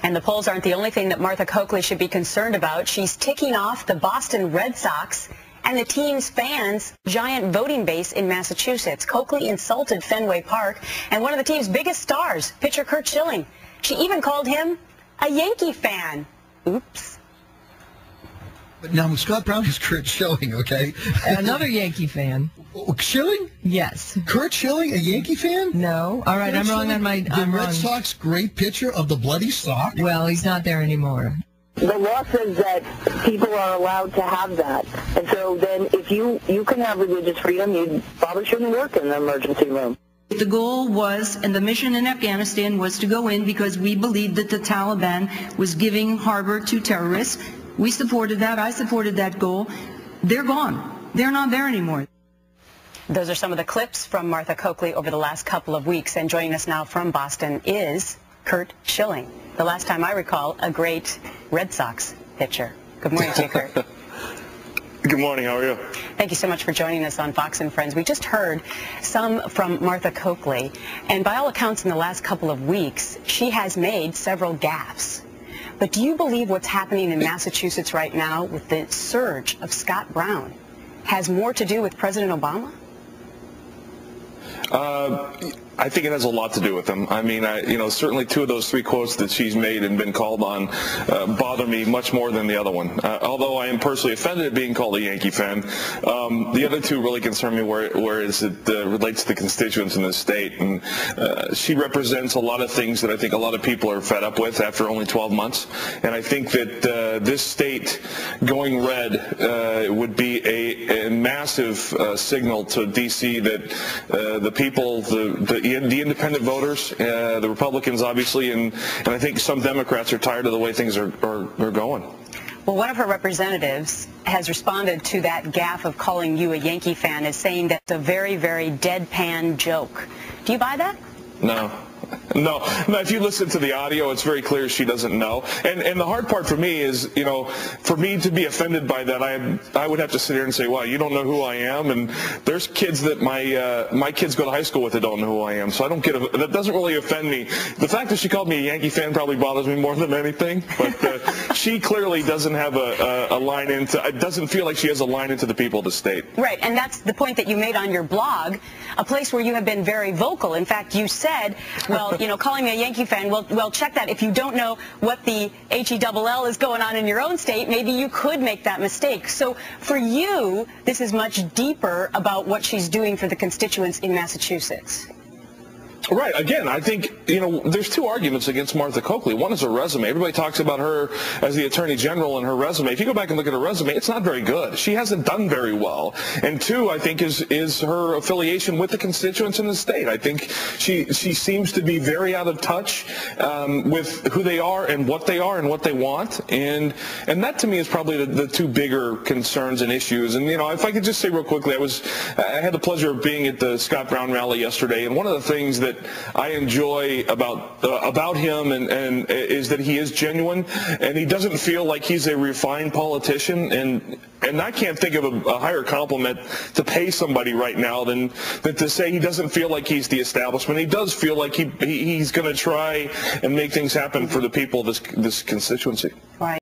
And the polls aren't the only thing that Martha Coakley should be concerned about. She's ticking off the Boston Red Sox and the team's fans' giant voting base in Massachusetts. Coakley insulted Fenway Park and one of the team's biggest stars, pitcher Curt Schilling. She even called him a Yankee fan. Oops. But now Scott Brown is Curt Schilling, okay? Another Yankee fan. Schilling? Yes. Curt Schilling, a Yankee fan? No. All right, I'm wrong on my... The Red Sox great pitcher of the bloody sock? Well, he's not there anymore. The law says that people are allowed to have that. And so then if you can have religious freedom, you probably shouldn't work in the emergency room. The goal was, and the mission in Afghanistan was to go in because we believed that the Taliban was giving harbor to terrorists. We supported that. I supported that goal. They're gone. They're not there anymore. Those are some of the clips from Martha Coakley over the last couple of weeks. And joining us now from Boston is Curt Schilling, the last time I recall, a great Red Sox pitcher. Good morning to you, Curt. Good morning. How are you? Thank you so much for joining us on Fox and Friends. We just heard some from Martha Coakley, and by all accounts in the last couple of weeks, she has made several gaffes. But do you believe what's happening in Massachusetts right now with the surge of Scott Brown has more to do with President Obama? I think it has a lot to do with them. I mean, certainly two of those three quotes that she's made and been called on bother me much more than the other one. Although I am personally offended at being called a Yankee fan, the other two really concern me where it relates to the constituents in this state. And she represents a lot of things that I think a lot of people are fed up with after only 12 months. And I think that this state going red would be a massive signal to D.C. that the people, the independent voters, the Republicans obviously, and I think some Democrats are tired of the way things are going. Well, one of her representatives has responded to that gaffe of calling you a Yankee fan as saying that's a very, very deadpan joke. Do you buy that? No. No, if you listen to the audio, it's very clear she doesn't know. And the hard part for me is, for me to be offended by that, I would have to sit here and say, wow, you don't know who I am? And there's kids that my kids go to high school with that don't know who I am. So I don't that doesn't really offend me. The fact that she called me a Yankee fan probably bothers me more than anything. But she clearly doesn't have a line into, it doesn't feel like she has a line into the people of the state. Right, and that's the point that you made on your blog, a place where you have been very vocal. In fact, you said, well, calling me a Yankee fan, well, check that. If you don't know what the H-E-double-L is going on in your own state, maybe you could make that mistake. So for you, this is much deeper about what she's doing for the constituents in Massachusetts. Right. Again, I think, there's two arguments against Martha Coakley. One is her resume. Everybody talks about her as the Attorney General and her resume. If you go back and look at her resume, it's not very good. She hasn't done very well. And two, I think, is her affiliation with the constituents in the state. I think she seems to be very out of touch with who they are and what they want. And that, to me, is probably the two bigger concerns and issues. And, if I could just say real quickly, I had the pleasure of being at the Scott Brown rally yesterday. And one of the things that I enjoy about him and is that he is genuine, and he doesn't feel like he's a refined politician, and I can't think of a higher compliment to pay somebody right now than to say he doesn't feel like he's the establishment. He does feel like he's going to try and make things happen for the people of this constituency. Right.